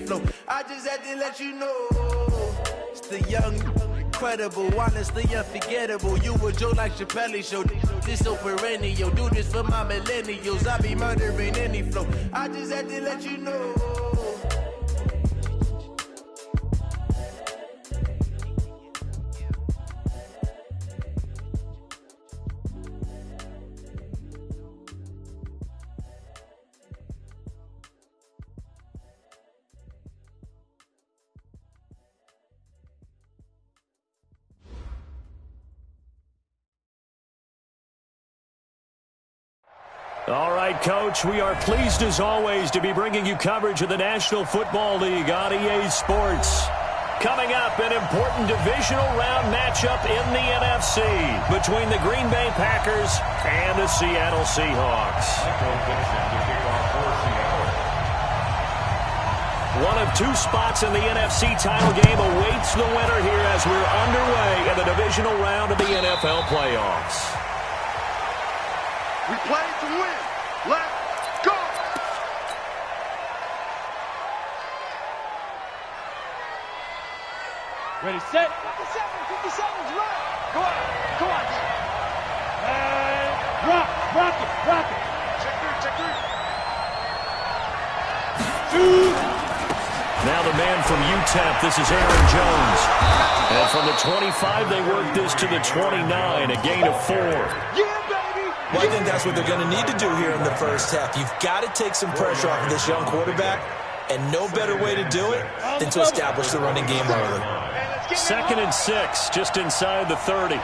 flow. I just had to let you know. It's the young, incredible, honestly unforgettable. You a Joe like Chappelle show. This so perennial. Do this for my millennials. I be murdering any flow. I just had to let you know. All right, Coach, we are pleased as always to be bringing you coverage of the National Football League on EA Sports. Coming up, an important divisional round matchup in the NFC between the Green Bay Packers and the Seattle Seahawks. One of two spots in the NFC title game awaits the winner here as we're underway in the divisional round of the NFL playoffs. We play to win. Let's go! Ready, set. 57's right. Go on. And rock it. Check three. Two. Now the man from UTEP, this is Aaron Jones. And from the 25, they work this to the 29, a gain of 4. Well, I think that's what they're going to need to do here in the first half. You've got to take some pressure off of this young quarterback, and no better way to do it than to establish the running game early. 2nd and 6, just inside the 30.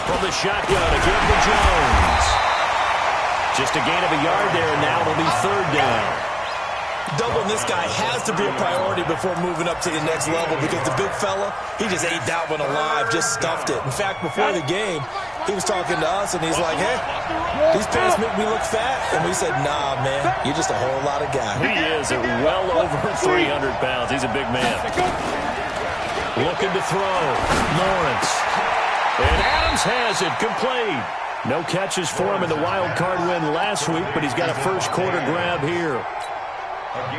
From the shotgun, again to Jones. Just a gain of a yard there, and now it'll be 3rd down. Doubling this guy has to be a priority before moving up to the next level because the big fella, he just ate that one alive, just stuffed it. In fact, before the game, he was talking to us, and he's like, hey, these pants make me look fat. And we said, nah, man, you're just a whole lot of guy. He is at well over 300 pounds. He's a big man. Looking to throw. Lawrence. And Adams has it, complete. No catches for him in the wild card win last week, but he's got a first quarter grab here.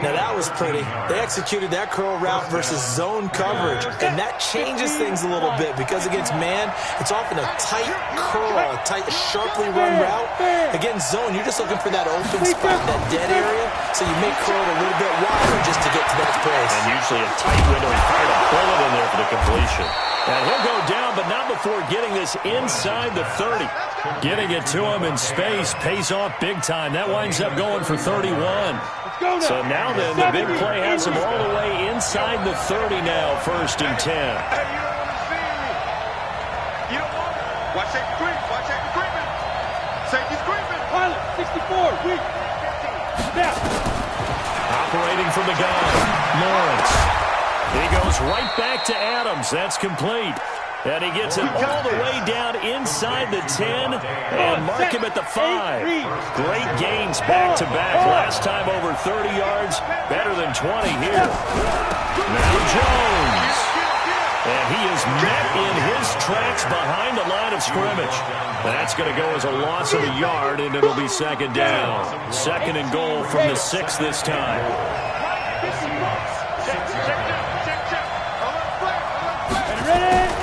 Now that was pretty. They executed that curl route versus zone coverage, and that changes things a little bit because against man, it's often a tight curl, a tight, sharply run route. Against zone, you're just looking for that open spot, that dead area, so you make curl a little bit wider just to get to that place. And usually a tight window. He fired a bullet in there for the completion. And he'll go down, but not before getting this inside the 30. Getting it to him in space pays off big time. That winds up going for 31. So now then, the big play has him all the way inside the 30 now, 1st and 10. Hey, you don't want it. Watch safety creep. Watch safety creeping. Safety's creeping. Pilot, 64, weak. Snap. Operating from the gun, Lawrence. He goes right back to Adams. That's complete. And he gets it all the way down inside the 10 and mark him at the 5. Great gains back-to-back. Last time over 30 yards, better than 20 here. Now Jones. And he is met in his tracks behind the line of scrimmage. That's going to go as a loss of a yard, and it'll be 2nd down. 2nd and goal from the 6 this time.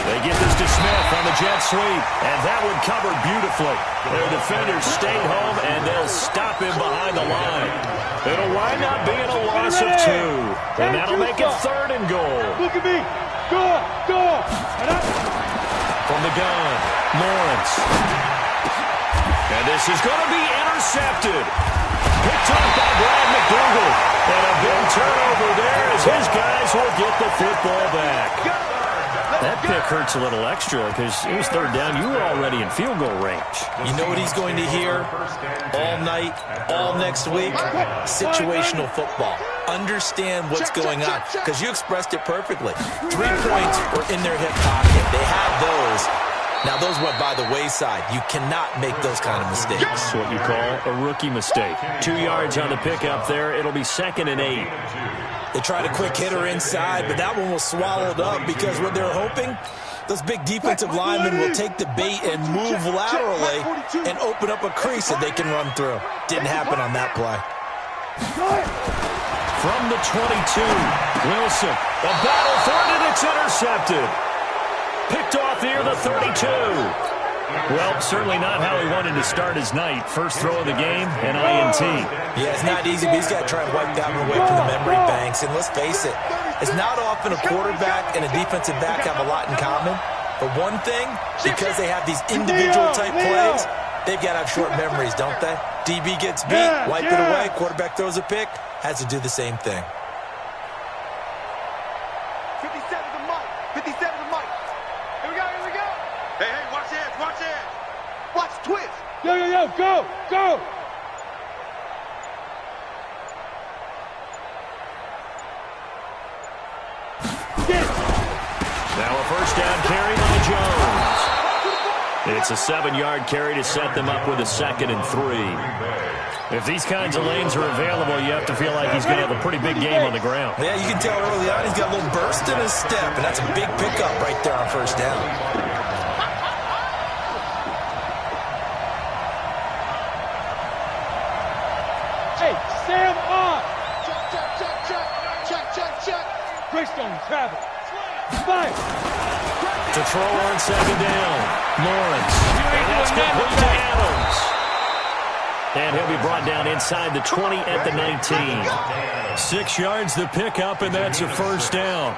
They get this to Smith on the jet sweep, and that one covered beautifully. Their defenders stayed home, and they'll stop him behind the line. It'll wind up being a loss of 2, and that'll make it 3rd and goal. Look at me. Go. From the gun, Lawrence. And this is going to be intercepted. Picked off by Brad McDougal. And a big turnover there as his guys will get the football back. That pick hurts a little extra because it was 3rd down. You were already in field goal range. You know what he's going to hear all night, all next week? Situational football. Understand what's going on because you expressed it perfectly. 3 points were in their hip pocket. They had those. Now, those went by the wayside. You cannot make those kind of mistakes. That's what you call a rookie mistake. 2 yards on the pickup there. It'll be 2nd and 8. They tried a quick hitter inside, but that one was swallowed up because what they're hoping, those big defensive linemen will take the bait and move laterally and open up a crease that they can run through. Didn't happen on that play. From the 22, Wilson. A battle for it, and it's intercepted. Picked off near the 32. Well, certainly not how he wanted to start his night. First throw of the game, an INT. Yeah, it's not easy, but he's got to try and wipe that one away from the memory banks. And let's face it, it's not often a quarterback and a defensive back have a lot in common. But one thing, because they have these individual-type plays, they've got to have short memories, don't they? DB gets beat, wipe it away, quarterback throws a pick, has to do the same thing. 57 to Mike. 57 to Mike. Here we go, here we go. Hey, watch it, watch it. Watch twist. Yo, yo, yo, go, go. Now a first down carry by Jones. It's a 7-yard carry to set them up with a 2nd and 3. If these kinds of lanes are available, you have to feel like he's going to have a pretty big game on the ground. Yeah, you can tell early on he's got a little burst in his step, and that's a big pickup right there on first down. Hey, Sam on. Check, check, check, check. Check, check, check. Greystone, travel. Fire. To throw on 2nd down. Lawrence. And that's complete to Adams. And he'll be brought down inside the 20 at the 19. 6 yards the pickup, and that's a first down.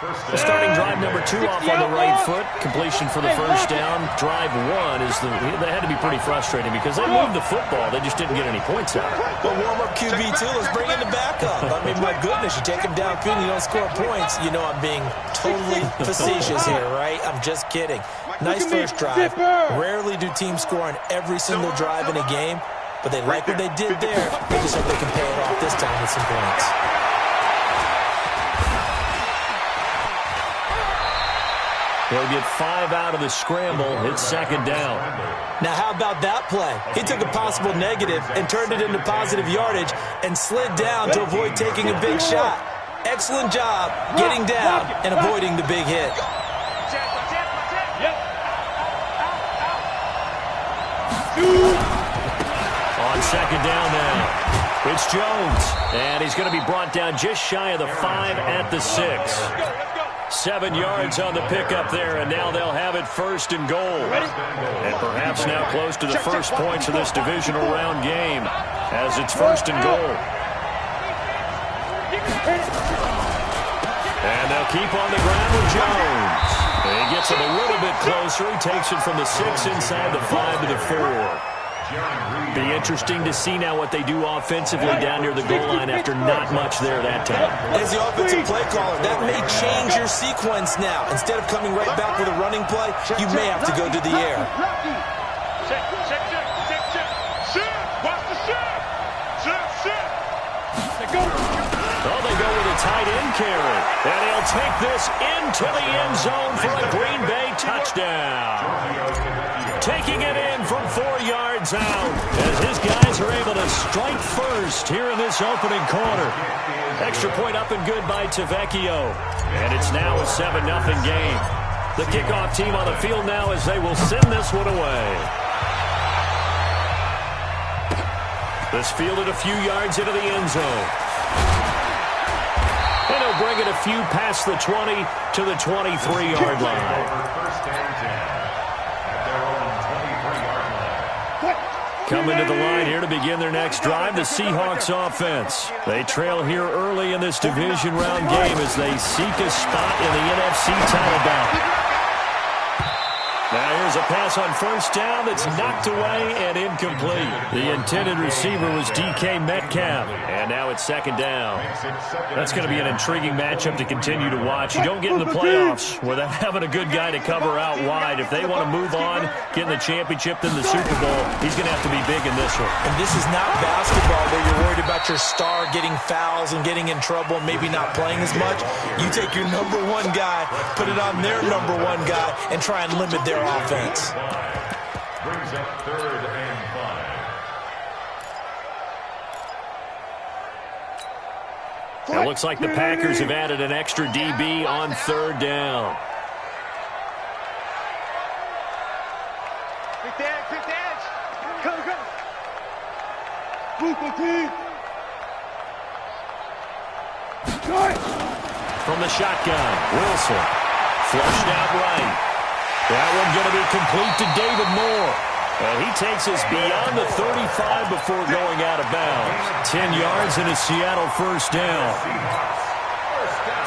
The starting drive number 2 off on the right foot. Completion for the first down. Drive 1 is they had to be pretty frustrating because they moved the football. They just didn't get any points out. Well, warm-up QB2, let's bring in the backup. I mean, my goodness, you take him downfield and you don't score points. You know I'm being totally facetious here, right? I'm just kidding. Nice first drive. Rarely do teams score on every single drive in a game, but they like what they did there. They just hope they can pay it off this time with some points. He'll get 5 out of the scramble. It's 2nd down. Now, how about that play? He took a possible negative and turned it into positive yardage and slid down to avoid taking a big shot. Excellent job getting down and avoiding the big hit. On 2nd down now, it's Jones. And he's going to be brought down just shy of the 5 at the 6. 7 yards on the pickup there, and now they'll have it 1st and goal. And perhaps now close to the first points of this divisional round game as it's 1st and goal. And they'll keep on the ground with Jones. And he gets it a little bit closer. He takes it from the 6 inside the 5 to the 4. Be interesting to see now what they do offensively down near the goal line after not much there that time. As the offensive play caller, that may change your sequence now. Instead of coming right back with a running play, you may have to go to the air. Check, check, check, check, check. Shoot! Watch the shoot! Shoot, shoot! Oh, they go with a tight end carry. And he'll take this into the end zone for a Green Bay touchdown. Taking it in from 4 yards out as his guys are able to strike first here in this opening quarter. Extra point up and good by Tavecchio. And it's now a 7-0 game. The kickoff team on the field now as they will send this one away. This fielded a few yards into the end zone. And he'll bring it a few past the 20 to the 23-yard line. Coming to the line here to begin their next drive, the Seahawks offense. They trail here early in this division round game as they seek a spot in the NFC title bout. Now here's a pass on first down that's knocked away and incomplete. The intended receiver was DK Metcalf. And now it's 2nd down. That's going to be an intriguing matchup to continue to watch. You don't get in the playoffs without having a good guy to cover out wide. If they want to move on, get in the championship, then the Super Bowl, he's going to have to be big in this one. And this is not basketball where you're worried about your star getting fouls and getting in trouble and maybe not playing as much. You take your #1 guy, put it on their #1 guy, and try and limit their their offense. Brings up 3rd and 5. It looks like the Packers have added an extra DB on 3rd down. Quick edge. Come. Move the team. From the shotgun, Wilson. Flushed out right. That one going to be complete to David Moore. And he takes us beyond the 35 before going out of bounds. 10 yards and a Seattle 1st down.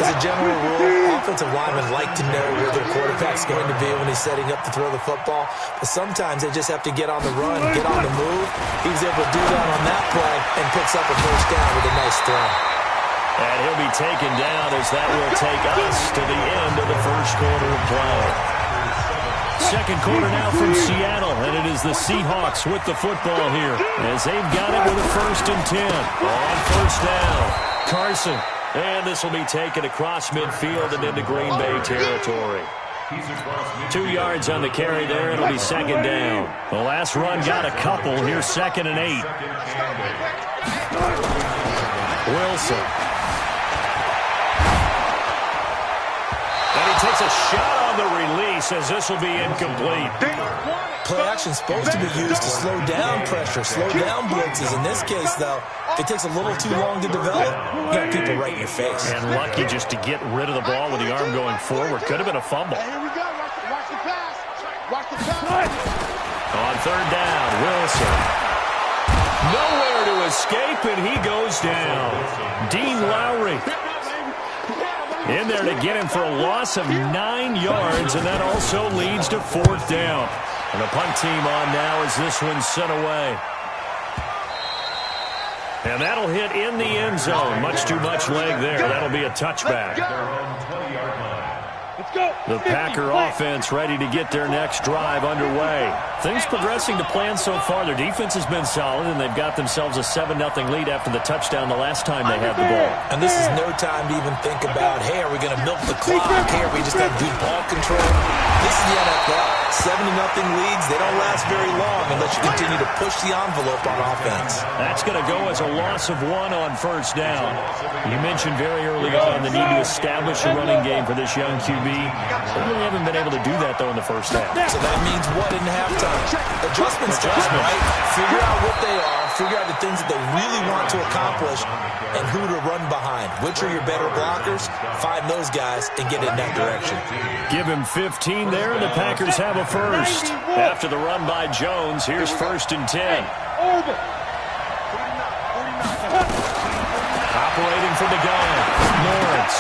As a general rule, offensive linemen like to know where their quarterback's going to be when he's setting up to throw the football. But sometimes they just have to get on the run, get on the move. He was able to do that on that play and picks up a 1st down with a nice throw. And he'll be taken down as that will take us to the end of the 1st quarter of play. 2nd quarter now from Seattle, and it is the Seahawks with the football here as they've got it with a 1st and 10 on 1st down. Carson, and this will be taken across midfield and into Green Bay territory. 2 yards on the carry there. It'll be 2nd down. The last run got a couple. Here's 2nd and 8. Wilson. And he takes a shot on the release as this will be incomplete. Play action is supposed to be used to slow down pressure, slow down blitzes. In this case, though, if it takes a little too long to develop, you got people right in your face. And lucky just to get rid of the ball with the arm going forward. Could have been a fumble. Here we go. Watch the pass. Watch the pass. On 3rd down, Wilson. Nowhere to escape, and he goes down. Dean Lowry in there to get him for a loss of 9 yards, and that also leads to 4th down. And the punt team on now as this one's sent away. And that'll hit in the end zone. Much too much leg there. That'll be a touchback. The Packer offense ready to get their next drive underway. Things progressing to plan so far. Their defense has been solid, and they've got themselves a 7-0 lead after the touchdown the last time they had the ball. And this is no time to even think about, hey, are we going to milk the clock? Hey, are we just going to do ball control? This is the NFL. 7-0 leads, they don't last very long unless you continue to push the envelope on offense. That's going to go as a loss of 1 on 1st down. You mentioned very early on the need to establish a running game for this young QB. They really haven't been able to do that, though, in the 1st half. So that means what in halftime? Adjustments time, right? Figure out what they are, figure out the things that they really want to accomplish, and who to run behind. Which are your better blockers? Find those guys and get in that direction. Give him 15 there, and the Packers have a 1st. After the run by Jones, here's 1st and 10. Operating from the gun, Lawrence.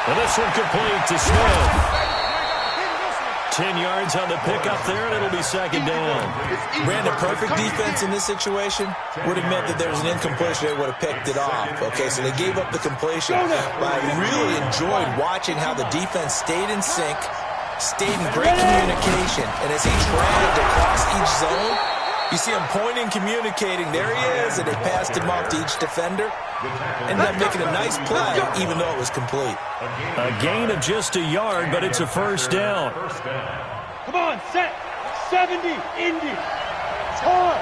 And this one complete to Smith. 10 yards on the pickup there, and it'll be 2nd down. Brandon, perfect defense in this situation would have meant that there was an incompletion. They would have picked it off. Okay, so they gave up the completion. But I really enjoyed watching how the defense stayed in sync, stayed in great communication, and as he traveled across each zone, you see him pointing, communicating. There he is, and they passed him off to each defender. Ended up making a nice play, even though it was complete. A gain of just a yard, but it's a 1st down. Come on, set. 70, Indy. Hard.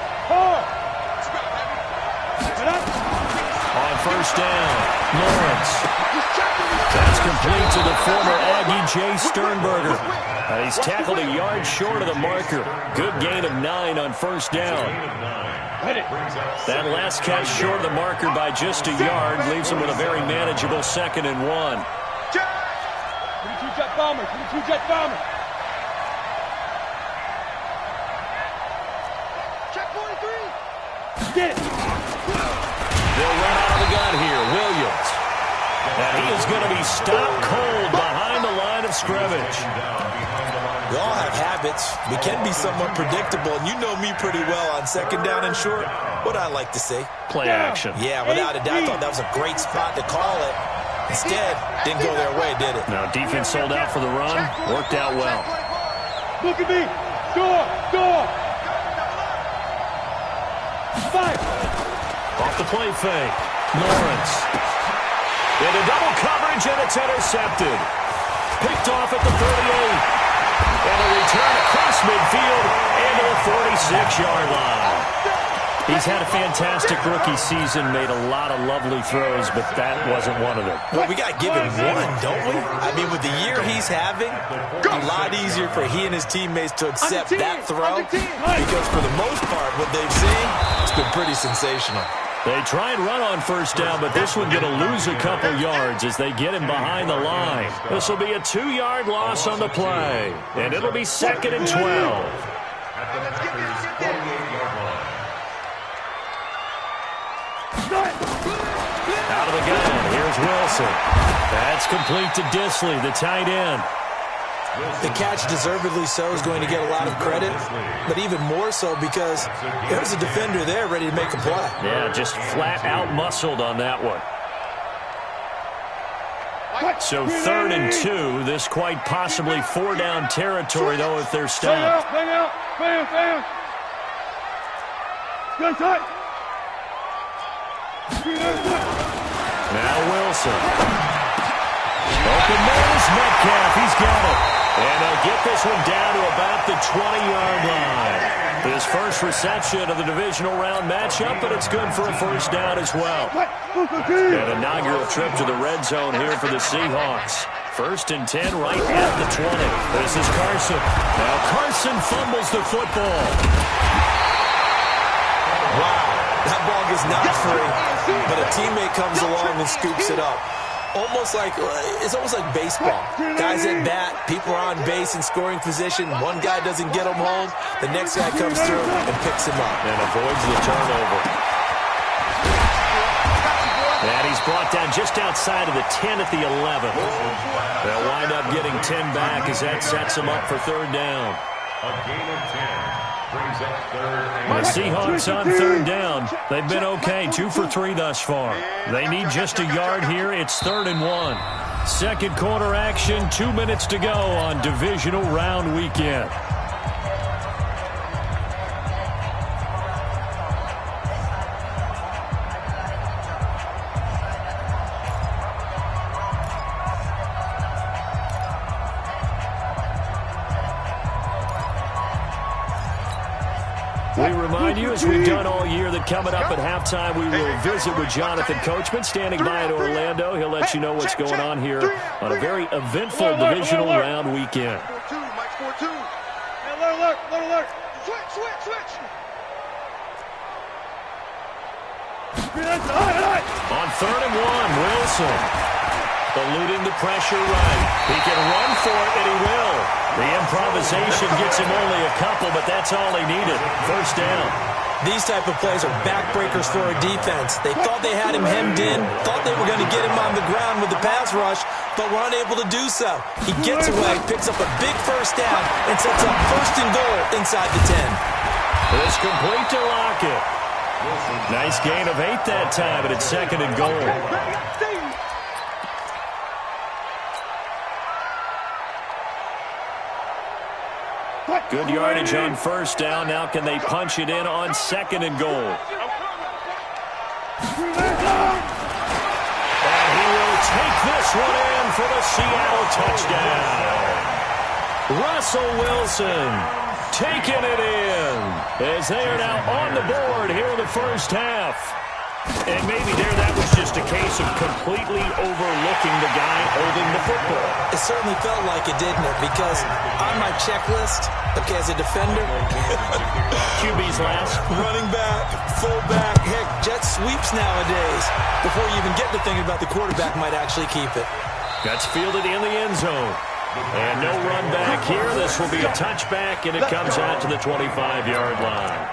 On 1st down, Lawrence. That's complete to the former Aggie, Jay Sternberger. He's tackled a yard short of the marker. Good gain of 9 on 1st down. That last catch short of the marker by just a yard leaves him with a very manageable 2nd and 1. 22 jet bomber. Check 43. Get it. They'll run out of the gun here. Williams. And he is going to be stopped cold behind the line of scrimmage. We all have habits. We can be somewhat predictable, and you know me pretty well on 2nd down and short. What I like to say? Play action. Yeah, without a doubt, I thought that was a great spot to call it. Instead, didn't go their way, did it? Now, defense sold out for the run. Worked out well. Look at me. Door. Five. Off the play fake. Lawrence. Into double coverage, and it's intercepted. Picked off at the 38. And a return across midfield into the 46-yard line. He's had a fantastic rookie season, made a lot of lovely throws, but that wasn't one of them. Well, we got to give him one, don't we? I mean, with the year he's having, a lot easier for he and his teammates to accept that throw, because for the most part, what they've seen, it's been pretty sensational. They try and run on first down, but this one's going to lose a couple yards as they get him behind the line. This will be a 2-yard loss on the play, and it'll be 2nd and 12. Out of the gun, here's Wilson. That's complete to Disley, the tight end. The catch, deservedly so, is going to get a lot of credit, but even more so because there's a defender there ready to make a play. Yeah, just flat out muscled on that one. So 3rd and 2, this quite possibly 4-down territory, though, if they're stopped. Bang out, bam. Gun tight. Now Wilson. Open nose, Metcalf, he's got it. And they'll get this one down to about the 20-yard line. His first reception of the divisional round matchup, but it's good for a first down as well. An inaugural trip to the red zone here for the Seahawks. 1st and 10 right at the 20. This is Carson. Now Carson fumbles the football. Wow, that ball is not free, but a teammate comes along and scoops it up. It's almost like baseball. Guys at bat, people are on base in scoring position. One guy doesn't get him home. The next guy comes through and picks him up. And avoids the turnover. And he's brought down just outside of the 10 at the 11. They'll wind up getting 10 back as that sets him up for 3rd down. A gain of 10. Brings up 3rd The Seahawks on 3rd down. They've been okay, 2 for 3 thus far. They need just a yard here. It's 3rd and 1. Second quarter action, 2 minutes to go on divisional round weekend. We remind you, as we've done all year, that coming up at halftime, we will visit with Jonathan Coachman, standing by in Orlando. He'll let you know what's going on here on a very eventful divisional round weekend. Alert. Switch. On 3rd and 1, Wilson. Eluding the pressure right. He can run for it, and he will. The improvisation gets him only a couple, but that's all he needed. First down. These type of plays are backbreakers for a defense. They thought they had him hemmed in, thought they were going to get him on the ground with the pass rush, but were unable to do so. He gets away, picks up a big first down, and sets up 1st and goal inside the 10. It's complete to Lockett. Nice gain of 8 that time, but it's 2nd and goal. Good yardage on first down. Now can they punch it in on 2nd and goal? And he will take this one in for the Seattle touchdown. Russell Wilson taking it in as they are now on the board here in the first half. And maybe that was just a case of completely overlooking the guy holding the football. It certainly felt like it, didn't it? Because on my checklist, okay, as a defender, QB's last. running back, fullback, heck, jet sweeps nowadays. Before you even get to thinking about the quarterback might actually keep it. That's fielded in the end zone. And no run back here. This will be a touchback, and it comes out to the 25-yard line.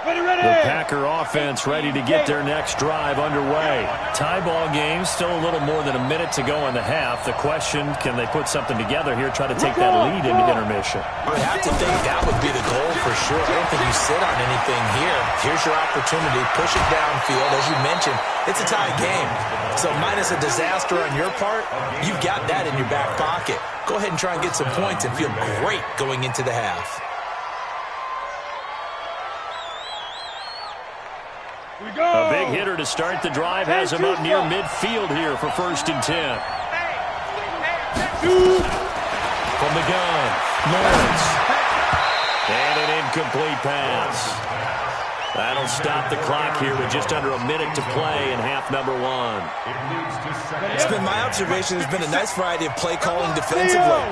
The Packer offense ready to get their next drive underway. Tie ball game, still a little more than a minute to go in the half. The question, can they put something together here, try to take that lead into intermission? I have to think that would be the goal for sure. I don't think you sit on anything here. Here's your opportunity. Push it downfield. As you mentioned, it's a tie game. So minus a disaster on your part, you've got that in your back pocket. Go ahead and try and get some points and feel great going into the half. A big hitter to start the drive has him up near midfield here for 1st and 10. From the gun, Lawrence. And an incomplete pass. That'll stop the clock here with just under a minute to play in half number 1. It's been my observation there's been a nice variety of play calling defensively.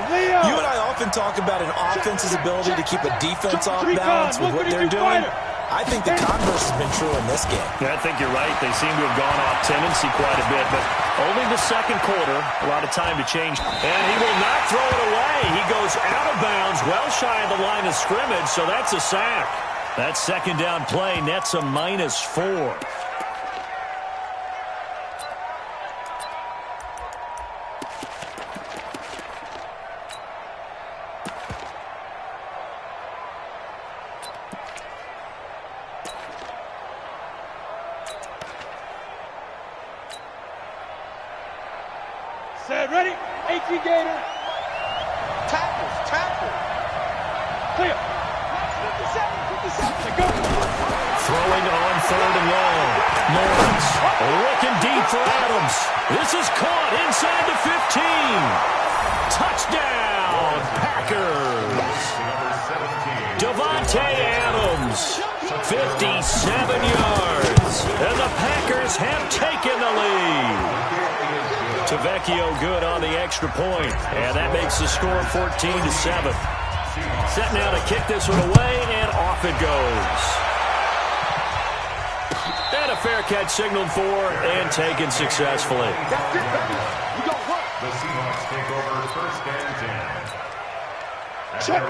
You and I often talk about an offense's ability to keep a defense off balance with what they're doing. I think the converse has been true in this game. Yeah, I think you're right. They seem to have gone off tendency quite a bit, but only the second quarter, a lot of time to change. And he will not throw it away. He goes out of bounds, well shy of the line of scrimmage, so that's a sack. That second down play nets a -4. Set, ready? 18 Gator. Tackle. Clear. 57. Go. Throwing on 3rd and long. Lawrence looking deep for Adams. This is caught inside the 15. Touchdown, Packers. Davante Adams, 57 yards. And the Packers have taken the lead. Tavecchio good on the extra point. And that makes the score 14-7. Set now to kick this one away, and off it goes. And a fair catch signaled for and taken successfully. The Seahawks take over 1st and 10.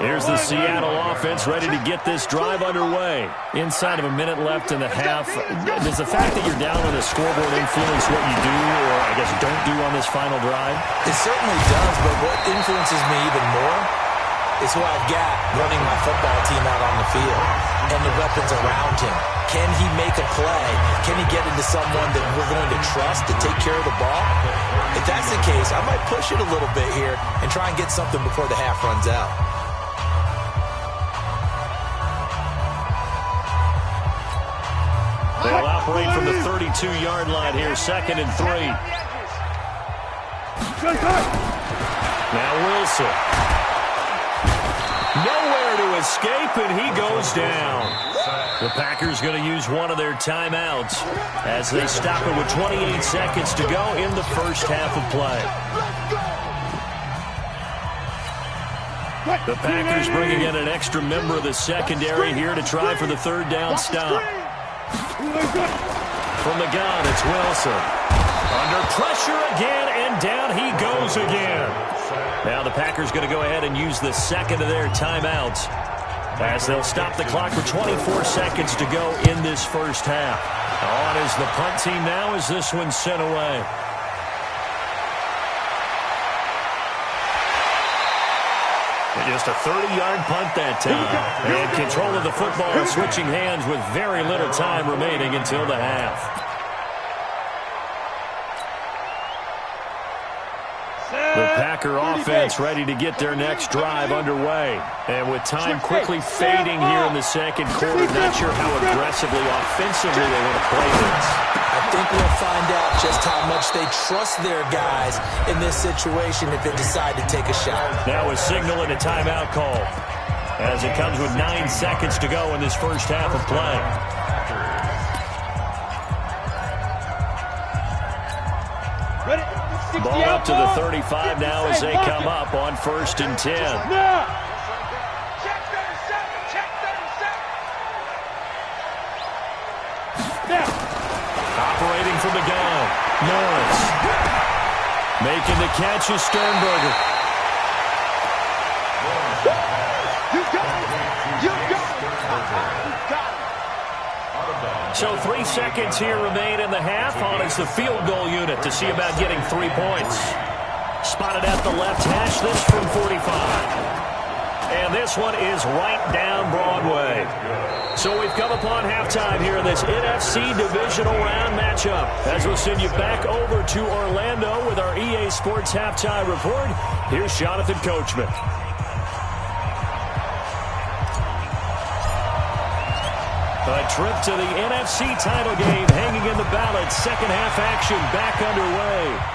Here's the Seattle offense ready to get this drive underway. Inside of a minute left in the half. Does the fact that you're down on the scoreboard influence what you do, or I guess don't do on this final drive? It certainly does, but what influences me even more is who I've got running my football team out on the field and the weapons around him. Can he make a play? Can he get into someone that we're going to trust to take care of the ball? If that's the case, I might push it a little bit here and try and get something before the half runs out. They'll operate from the 32-yard line here, 2nd and 3. Now Wilson. Nowhere to escape, and he goes down. The Packers going to use one of their timeouts as they stop it with 28 seconds to go in the first half of play. The Packers bringing in an extra member of the secondary here to try for the 3rd down stop. From the gun, it's Wilson. Under pressure again, and down he goes again. Now the Packers going to go ahead and use the second of their timeouts as they'll stop the clock with 24 seconds to go in this first half. On is the punt team now as this one's sent away. Just a 30-yard punt that time. And control of the football switching hands with very little time remaining until the half. The Packer offense ready to get their next drive underway. And with time quickly fading here in the second quarter, not sure how aggressively, offensively they want to play this. I think we'll find out just how much they trust their guys in this situation if they decide to take a shot. Now a signal and a timeout call as it comes with 9 seconds to go in this first half of play. Ball up to the 35 now as they come up on 1st and 10. Operating from the gun, Lawrence. Making the catch is Sternberger. So 3 seconds here remain in the half. On is the field goal unit to see about getting 3 points. Spotted at the left hash, this from 45. And this one is right down Broadway. So we've come upon halftime here in this NFC Divisional Round matchup. As we'll send you back over to Orlando with our EA Sports Halftime Report, here's Jonathan Coachman. A trip to the NFC title game hanging in the balance. Second half action back underway.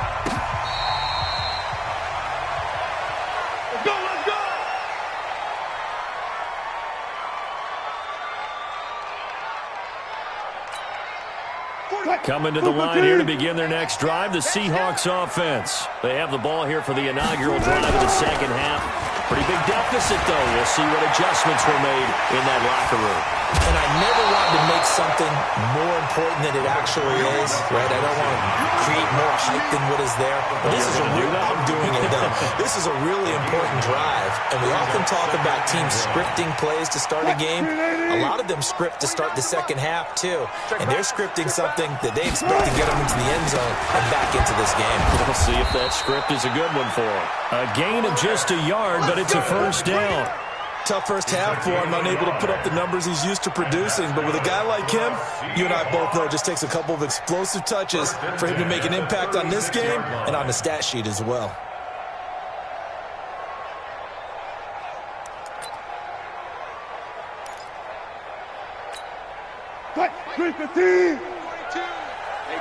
Coming to the line here to begin their next drive, the Seahawks offense. They have the ball here for the inaugural drive of the second half. Pretty big deficit, though. We'll see what adjustments were made in that locker room. And I never wanted to make something more important than it actually is, right? I don't want to create more hype than what is there. But this is a real, I'm doing it, though. This is a really important drive. And we often talk about teams scripting plays to start a game. A lot of them script to start the second half, too. And they're scripting something that they expect to get them into the end zone and back into this game. We'll see if that script is a good one for them. A gain of just a yard, but it's a first down. Tough first half for him, unable to put up the numbers he's used to producing. But with a guy like him, you and I both know it just takes a couple of explosive touches for him to make an impact on this game and on the stat sheet as well. Hey,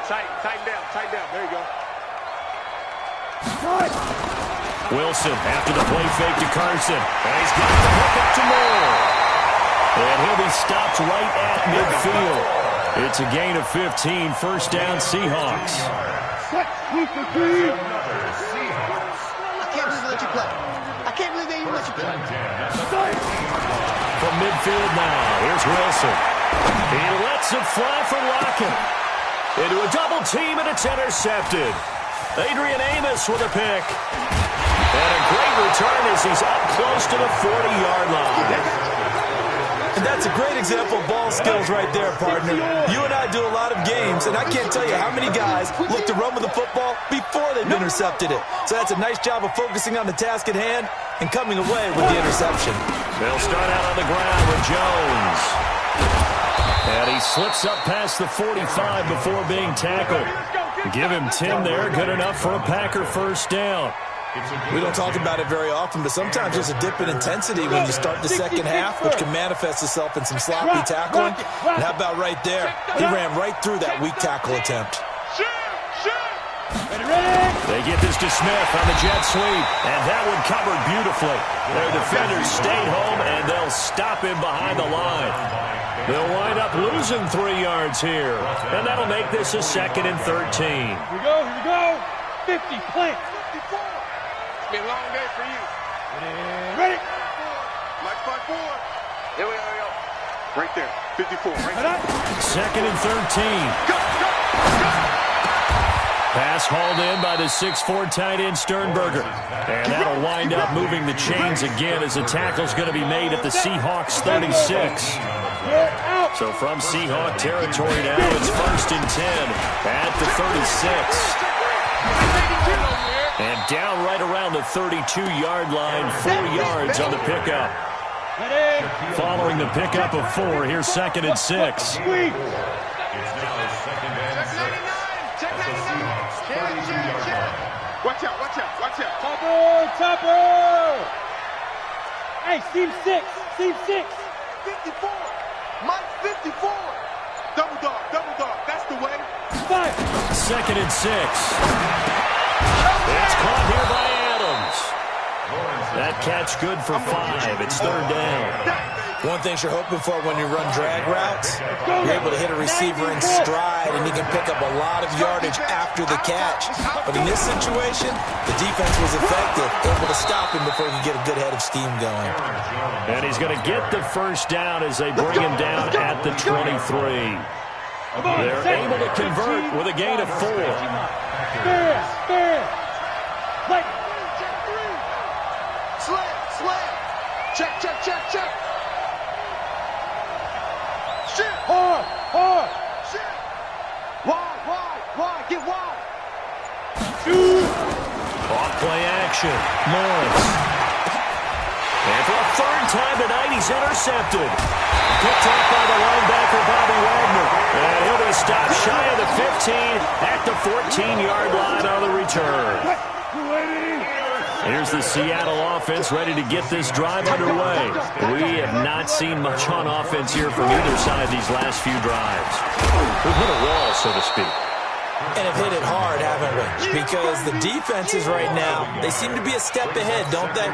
tighten down. There you go. Wilson after the play fake to Carson. And he's got the hook up to Moore. And he'll be stopped right at midfield. It's a gain of 15. First down, Seahawks. I can't believe they let you play. I can't believe they even let you play. From midfield now, here's Wilson. He lets it fly for Lockett. Into a double team, and it's intercepted. Adrian Amos with a pick. And a great return as he's up close to the 40-yard line. And that's a great example of ball skills right there, partner. You and I do a lot of games, and I can't tell you how many guys look to run with the football before they've intercepted it. So that's a nice job of focusing on the task at hand and coming away with the interception. They'll start out on the ground with Jones. And he slips up past the 45 before being tackled. Give him 10 there, good enough for a Packer first down. We don't talk about it very often, but sometimes there's a dip in intensity when you start the second half, which can manifest itself in some sloppy tackling. And how about right there? He ran right through that weak tackle attempt. They get this to Smith on the jet sweep, and that one covered beautifully. Their defenders stayed home, and they'll stop him behind the line. They'll wind up losing 3 yards here, and that'll make this a 2nd and 13. Here we go. 50, plant. It's been a long day for you. Ready? Like 5-4. Here we go. Right there. 54. Right there. 2nd and 13. Go. Pass hauled in by the 6'4" tight end Sternberger. And that'll wind up moving the chains again as the tackle's going to be made at the Seahawks 36. So from Seahawk territory now, it's 1st and 10 at the 36. And down right around the 32-yard line, 4 yards on the pickup. Following the pickup of 4, here's 2nd and 6. Watch out. Topper! Hey, Steve 6. 54. Mike 54. Double dog. That's the way. 5. 2nd and 6. It's caught here by Adams. That catch good for 5. It's 3rd down. One thing you're hoping for when you run drag routes, you're able to hit a receiver in stride, and he can pick up a lot of yardage after the catch. But in this situation, the defense was effective, able to stop him before he could get a good head of steam going. And he's going to get the first down as they bring him down at the 23. They're able to convert with a gain of 4. Spare. Play. Slam. Check. Shit. Hard. Shit. Wide. Get wide. Off play action. Lawrence. And for a 3rd time tonight, he's intercepted. Picked off by the linebacker, Bobby Wagner. And he'll be stopped shy of the 15 at the 14-yard line on the return. Here's the Seattle offense ready to get this drive underway. We have not seen much on offense here from either side these last few drives. We've hit a wall, so to speak. And have hit it hard, haven't we? Because the defenses right now, they seem to be a step ahead, don't they?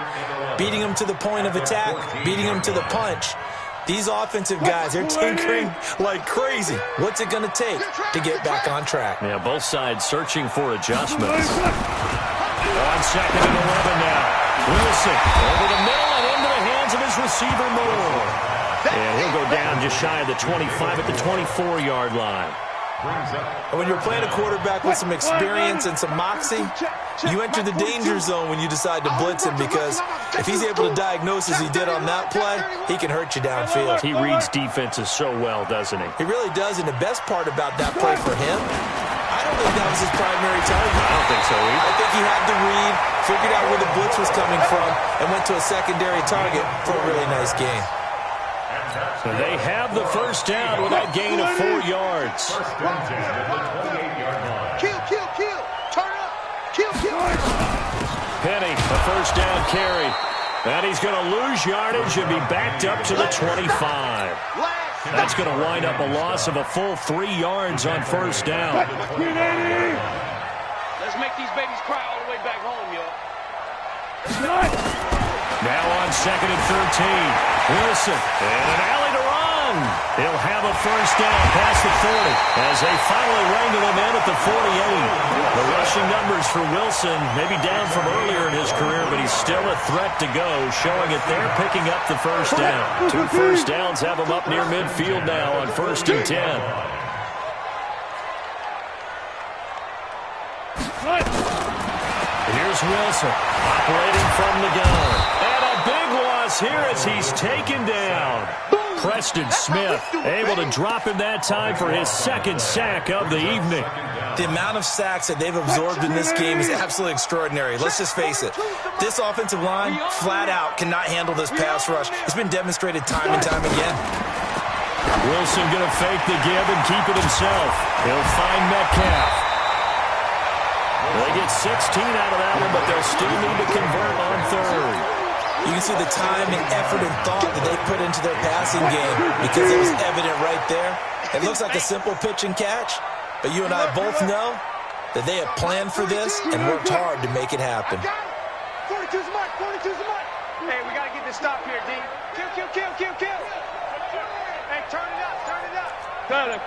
Beating them to the point of attack, beating them to the punch. These offensive guys, they're tinkering like crazy. What's it going to take to get back on track? Yeah, both sides searching for adjustments. On 2nd and 11 now. Wilson over the middle and into the hands of his receiver, Moore. And he'll go down just shy of the 25 at the 24-yard line. And when you're playing a quarterback with some experience and some moxie, you enter the danger zone when you decide to blitz him, because if he's able to diagnose as he did on that play, he can hurt you downfield. He reads defenses so well, doesn't he? He really does, and the best part about that play for him, I don't think that was his primary target. I don't think so either. I think he had the read, figured out where the blitz was coming from, and went to a secondary target for a really nice gain. So they have the first down with that gain of 4 yards. Kill. Turn up. Kill. Penny, the first down carry. And he's going to lose yardage and be backed up to the 25. That's going to wind up a loss of a full 3 yards on first down. Let's make these babies cry all the way back home, yo. Now on 2nd and 13. Wilson, and an alley to run. He'll have a first down past the 40 as they finally wrangle him in at the 48. The rushing numbers for Wilson maybe down from earlier in his career, but he's still a threat to go, showing it they're picking up the first down. 2 first downs have him up near midfield now on 1st and 10. Here's Wilson operating from the gun. And a big loss here as he's taken down. Preston Smith able to drop him that time for his 2nd sack of the evening. The amount of sacks that they've absorbed in this game is absolutely extraordinary. Let's just face it. This offensive line, flat out, cannot handle this pass rush. It's been demonstrated time and time again. Wilson going to fake the give and keep it himself. He'll find Metcalf. They get 16 out of that one, but they'll still need to convert on 3rd. You can see the time and effort and thought that they put into their passing game, because it was evident right there. It looks like a simple pitch and catch, but you and I both know that they have planned for this and worked hard to make it happen. 42's the mark. Hey, we got to get this stop here, D. Kill. Hey, turn it up. Got it.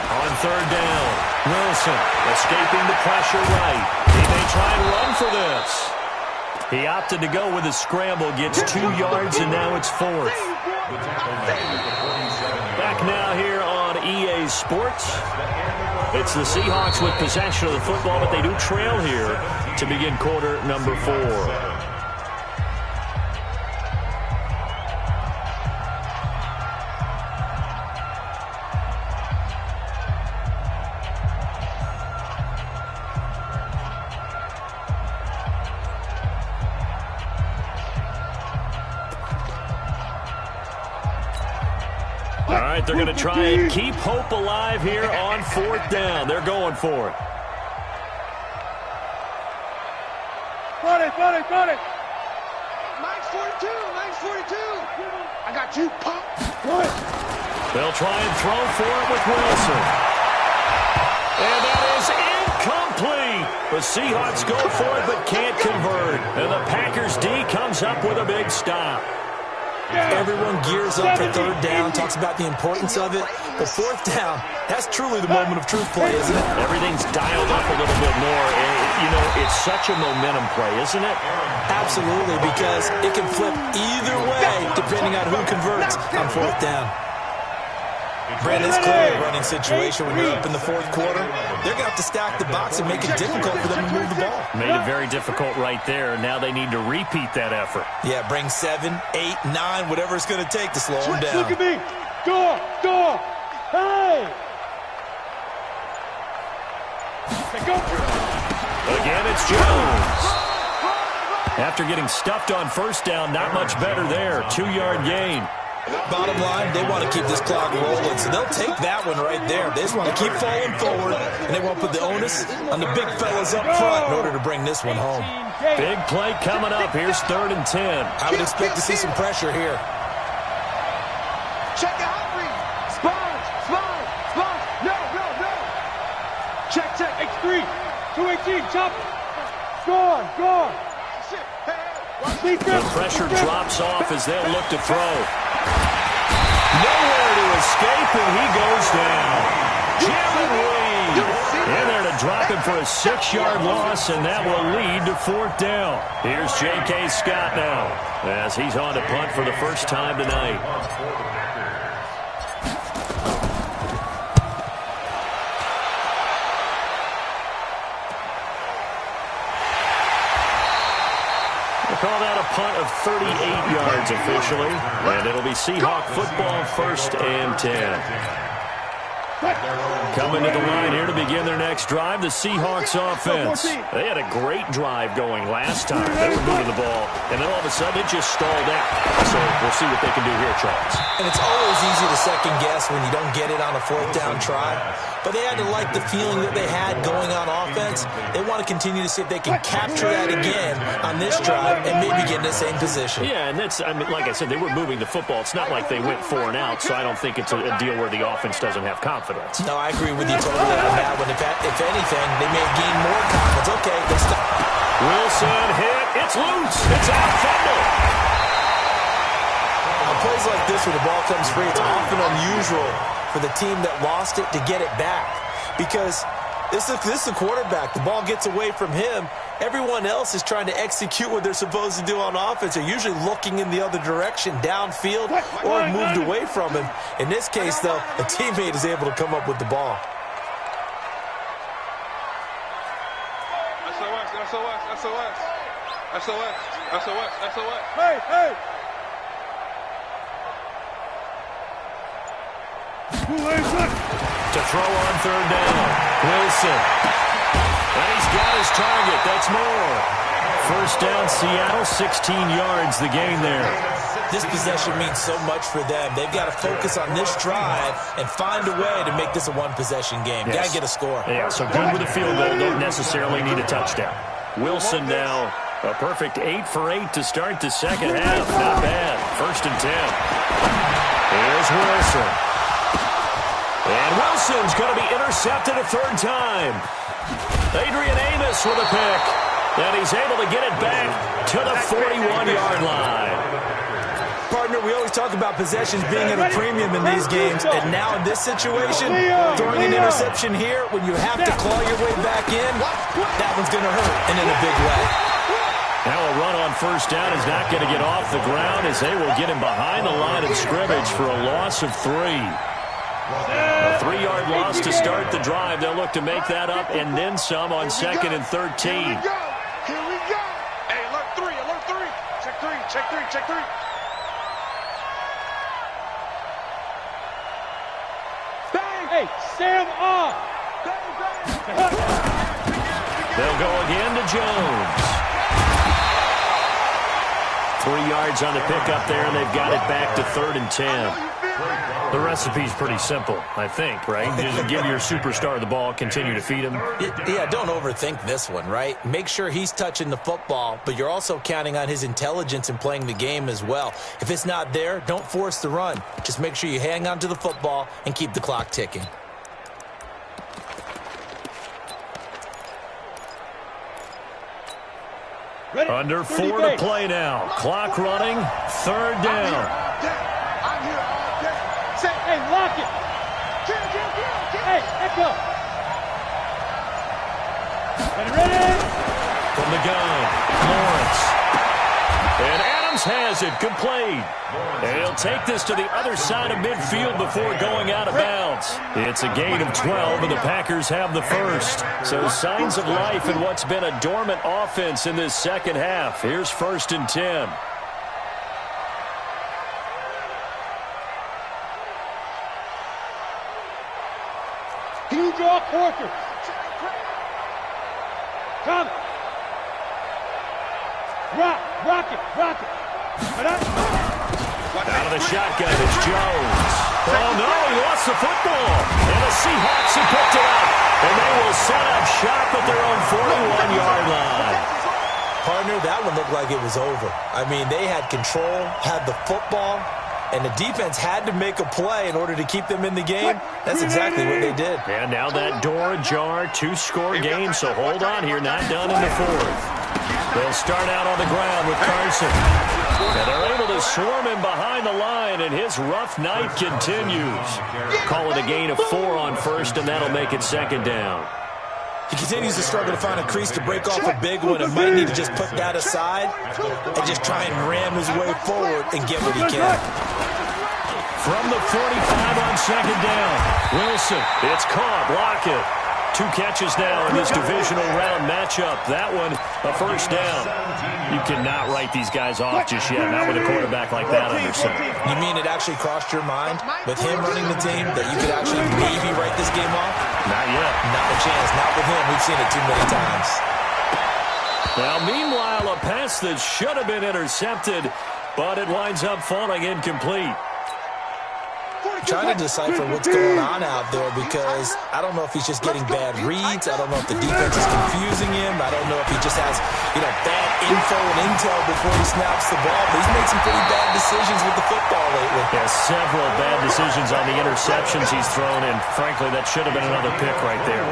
On 3rd down, Wilson escaping the pressure right. He may try and run for this. He opted to go with a scramble, gets 2 yards, and now it's 4th. Back now here on EA Sports. It's the Seahawks with possession of the football, but they do trail here to begin quarter number 4. They're going to try and keep hope alive here on 4th down. They're going for it. Got it. Nice 42. I got you, pop. They'll try and throw for it with Wilson. And that is incomplete. The Seahawks go for it but can't convert. And the Packers D comes up with a big stop. Everyone gears up for 3rd down, talks about the importance of it. But 4th down, that's truly the moment of truth play, isn't it? Everything's dialed up a little bit more. It's such a momentum play, isn't it? Absolutely, because it can flip either way depending on who converts on 4th down. Brandon, it's clearly a running situation when you're up in the 4th quarter. They're going to have to stack the box and make it difficult for them to move the ball. Made it very difficult right there. Now they need to repeat that effort. Yeah, bring 7, 8, 9, whatever it's going to take to slow them down. Look at me. Door. Hey. Go. Again, it's Jones. After getting stuffed on 1st down, not much better there. 2-yard gain. Bottom line, they want to keep this clock rolling, so they'll take that one right there. They just want to keep falling forward, and they won't put the onus on the big fellas up front in order to bring this one home. Big play coming up. Here's 3rd and 10. I would expect to see some pressure here. Check it out, Reed. Sponge. No. Check. X3. 218. Chop. Score. The pressure drops off as they'll look to throw. Nowhere to escape, and he goes down. Jamin Reed in there to drop him for a 6-yard loss, and that will lead to 4th down. Here's J.K. Scott now as he's on to punt for the first time tonight. Call that a punt of 38 yards officially, and it'll be Seahawk football, 1st and 10. Coming to the line here to begin their next drive, the Seahawks offense. They had a great drive going last time. They were moving the ball, and then all of a sudden it just stalled out. So we'll see what they can do here, Charles. And it's always easy to second guess when you don't get it on a 4th down try. But they had to like the feeling that they had going on offense. They want to continue to see if they can capture that again on this drive and maybe get in the same position. Yeah, and that's, I mean, like I said, they were moving the football. It's not like they went 4 and out, so I don't think it's a deal where the offense doesn't have confidence. No, I agree with you totally on that one. If anything, they may have gained more confidence. Okay, they stop. Wilson hit. It's loose. It's out. Fumble. On plays like this where the ball comes free, it's often unusual for the team that lost it to get it back. Because this is the quarterback. The ball gets away from him. Everyone else is trying to execute what they're supposed to do on offense. They're usually looking in the other direction, downfield, or moved away from him. In this case, though, a teammate is able to come up with the ball. SOS. Hey. To throw on 3rd down. Wilson. And he's got his target. That's more. 1st down, Seattle, 16 yards the gain there. This possession means so much for them. They've got to focus on this drive and find a way to make this a one-possession game. Yes. Got to get a score. Yeah, so good with a field goal. Don't necessarily need a touchdown. Wilson now a perfect 8 for 8 to start the second half. Not bad. 1st and 10. Here's Wilson. And Wilson's going to be intercepted a 3rd time. Adrian Amos with a pick. And he's able to get it back to the 41-yard line. Partner, we always talk about possessions being at a premium in these games. And now in this situation, throwing an interception here when you have to claw your way back in, that one's going to hurt and in a big way. Now a run on 1st down is not going to get off the ground as they will get him behind the line of scrimmage for a loss of 3. A 3-yard loss to start the drive. They'll look to make that up and then some on 2nd and 13. Here we go. Hey, alert 3. Check 3. Hey, Sam off. They'll go again to Jones. 3 yards on the pickup there, and they've got it back to 3rd and 10. The recipe's pretty simple, I think, right? Just give your superstar the ball, continue to feed him. Yeah, don't overthink this one, right? Make sure he's touching the football, but you're also counting on his intelligence in playing the game as well. If it's not there, don't force the run. Just make sure you hang on to the football and keep the clock ticking. Ready? Under 4 to play now. Clock running, 3rd down. Hey, lock it. Hey, echo. Ready? From the gun, Lawrence. And Adams has it, complete. And he'll take this to the other side of midfield before going out of bounds. It's a gain of 12, and the Packers have the first. So signs of life in what's been a dormant offense in this second half. Here's 1st and 10. Can you draw Corker? Come. Rock it. Out of the shotgun, it's Jones. Oh, no, he lost the football. And the Seahawks have picked it up. And they will set up shop at their own 41-yard line. Partner, that one looked like it was over. I mean, they had control, had the football, and the defense had to make a play in order to keep them in the game. That's exactly what they did. And now that door ajar, 2-score game, so hold on here, not done in the fourth. They'll start out on the ground with Carson. And they're able to swarm him behind the line, and his rough night continues. Call it a gain of 4 on first, and that'll make it second down. He continues to struggle to find a crease to break off a big one and might need to just put that aside and just try and ram his way forward and get what he can. From the 45 on second down, Wilson, it's caught, Lockett. 2 catches now in this divisional round matchup. That one, a first down. You cannot write these guys off just yet, not with a quarterback like that under center. You mean it actually crossed your mind with him running the team that you could actually maybe write this game off? Not yet. Not a chance. Not with him. We've seen it too many times. Now, meanwhile, a pass that should have been intercepted, but it winds up falling incomplete. Trying to decipher what's going on out there because I don't know if he's just getting bad reads. I don't know if the defense is confusing him. I don't know if he just has, bad info and intel before he snaps the ball. But he's made some pretty bad decisions with the football lately. Yeah, several bad decisions on the interceptions he's thrown, and frankly, that should have been another pick right there.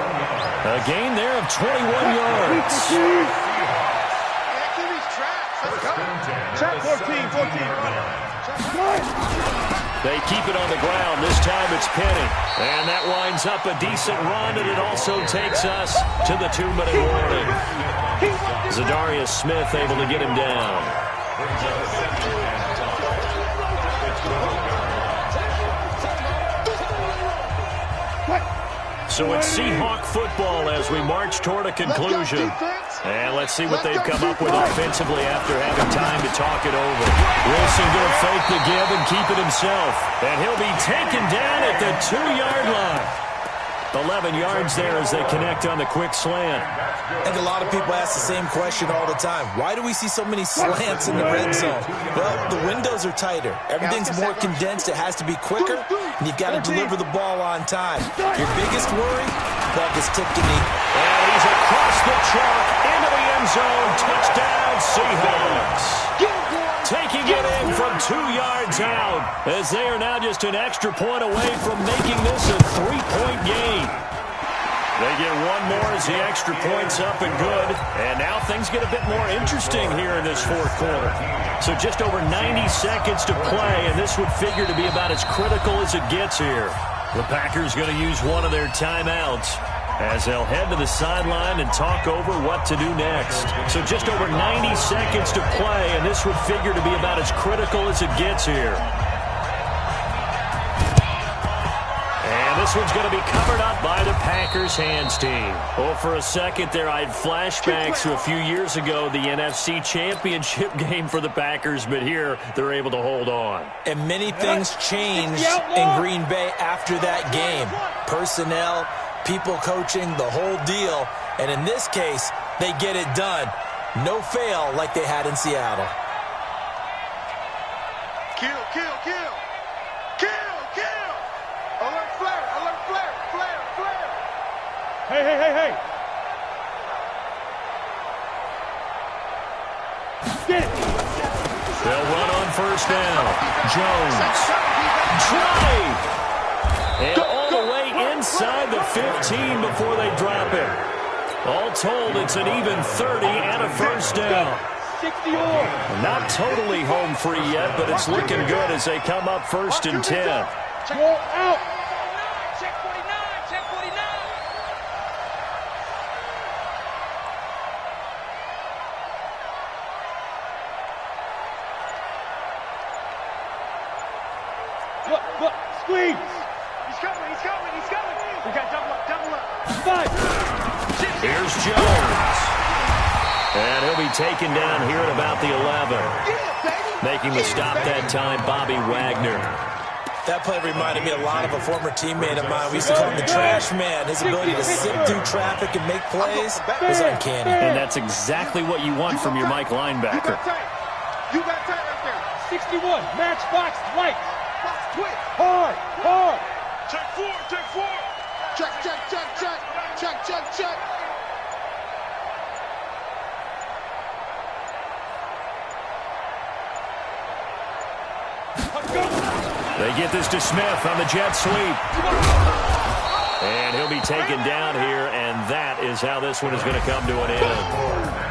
A gain there of 21 yards. Trap 14. They keep it on the ground. This time it's Penny. And that winds up a decent run, and it also takes us to the 2-minute warning. Zadarius Smith able to get him down. So it's Seahawk football as we march toward a conclusion. And let's see what they've come up with offensively after having time to talk it over. Wilson going to fake the give and keep it himself. And he'll be taken down at the 2-yard line. 11 yards there as they connect on the quick slant. I think a lot of people ask the same question all the time. Why do we see so many slants in the red zone? Well, the windows are tighter. Everything's more condensed. It has to be quicker, and you've got to deliver the ball on time. Your biggest worry, clock is ticking. And he's across the chalk into the end zone. Touchdown, Seahawks. Taking it in from 2 yards out as they are now just an extra point away from making this a 3-point game. They get one more as the extra point's up and good. And now things get a bit more interesting here in this fourth quarter. So just over 90 seconds to play, and this would figure to be about as critical as it gets here. The Packers going to use one of their timeouts as they'll head to the sideline and talk over what to do next. So just over 90 seconds to play, and this would figure to be about as critical as it gets here. And this one's going to be covered up by the Packers hands team. Oh, for a second there, I had flashbacks to a few years ago, the NFC Championship game for the Packers, but here they're able to hold on. And many things changed in Green Bay after that game. Personnel, people coaching, the whole deal. And in this case, they get it done. No fail like they had in Seattle. Kill. Alert flare. Hey. Get it. They'll run on first down. Jones. Drive. And all the way inside the 15 before they drop it. All told, it's an even 30 and a first down. 60 all. Not totally home free yet, but it's looking good as they come up first and 10. Go out. Check 49. Look, squeeze. He's coming. We got double up. 5. Here's Jones. And he'll be taken down here at about the 11. Making the stop that time, Bobby Wagner. That play reminded me a lot of a former teammate of mine. We used to call him the trash man. His ability to sit through traffic and make plays was uncanny. And that's exactly what you want from your Mike linebacker. You got tight right there. 61, matchbox lights. Hard, hard. Check four, check four. Check, check, check, check. Check, check, check. They get this to Smith on the jet sweep. And he'll be taken down here, and that is how this one is going to come to an end.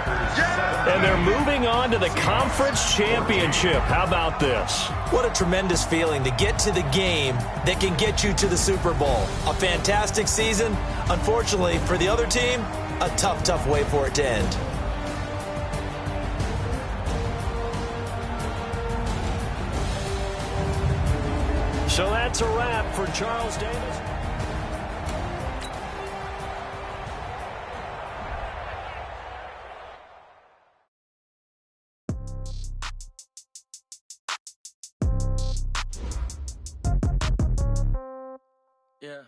And they're moving on to the conference championship. How about this? What a tremendous feeling to get to the game that can get you to the Super Bowl. A fantastic season. Unfortunately, for the other team, a tough, tough way for it to end. So that's a wrap for Charles Davis. Yeah.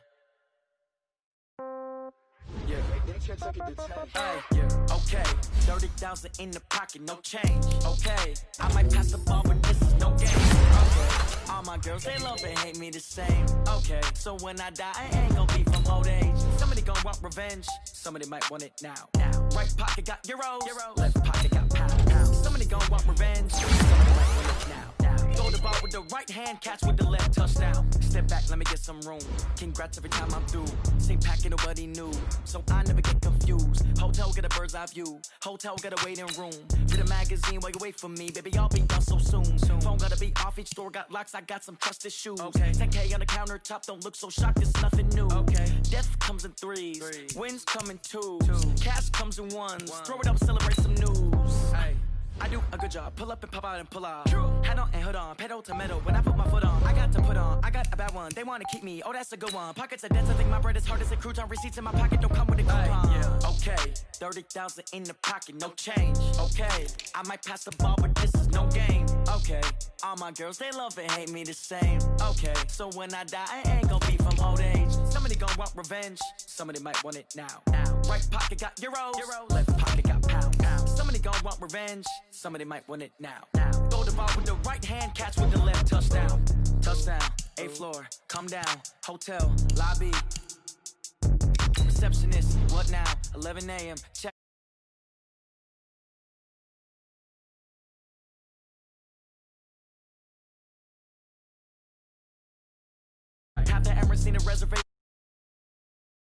Hey, yeah. Okay, 30,000 in the pocket, no change. Okay, I might pass the ball, but this is no game. Okay, all my girls, they love and hate me the same. Okay, so when I die, I ain't gonna be from old age. Somebody gonna want revenge, somebody might want it now. Right pocket got euros, left pocket got pounds. Somebody gonna want revenge, somebody might want it now. Throw the ball with the right hand, catch with the left, touchdown. Step back, let me get some room. Congrats every time I'm through. Same packet, nobody knew, so I never get confused. Hotel get a bird's eye view. Hotel get a waiting room. Read a magazine while you wait for me, baby. I'll be done so soon. Phone gotta be off. Each store got locks. I got some trusted shoes. Okay. 10K on the countertop. Don't look so shocked. It's nothing new. Okay. Death comes in threes. Wins come in twos. Cash comes in ones. Throw it up, celebrate some news. Hey. I do a good job, pull up and pop out and pull out. Hat on and hood on, pedal to metal. When I put my foot on, I got to put on. I got a bad one, they wanna keep me. Oh, that's a good one. Pockets are dense, I think my bread is hard as a crouton. Receipts in my pocket don't come with a coupon. Yeah. Okay, 30,000 in the pocket, no change. Okay, I might pass the ball, but this is no game. Okay, all my girls, they love and hate me the same. Okay, so when I die, I ain't gonna be from old age. Somebody gonna want revenge, somebody might want it now. Right pocket got euros, left pocket got pounds. Somebody gonna want revenge, somebody might want it now. Throw the ball with the right hand, catch with the left, touchdown. Touchdown, 8th floor, come down, hotel, lobby. Receptionist, what now? 11 a.m., check. Have the Emirates seen a reservation?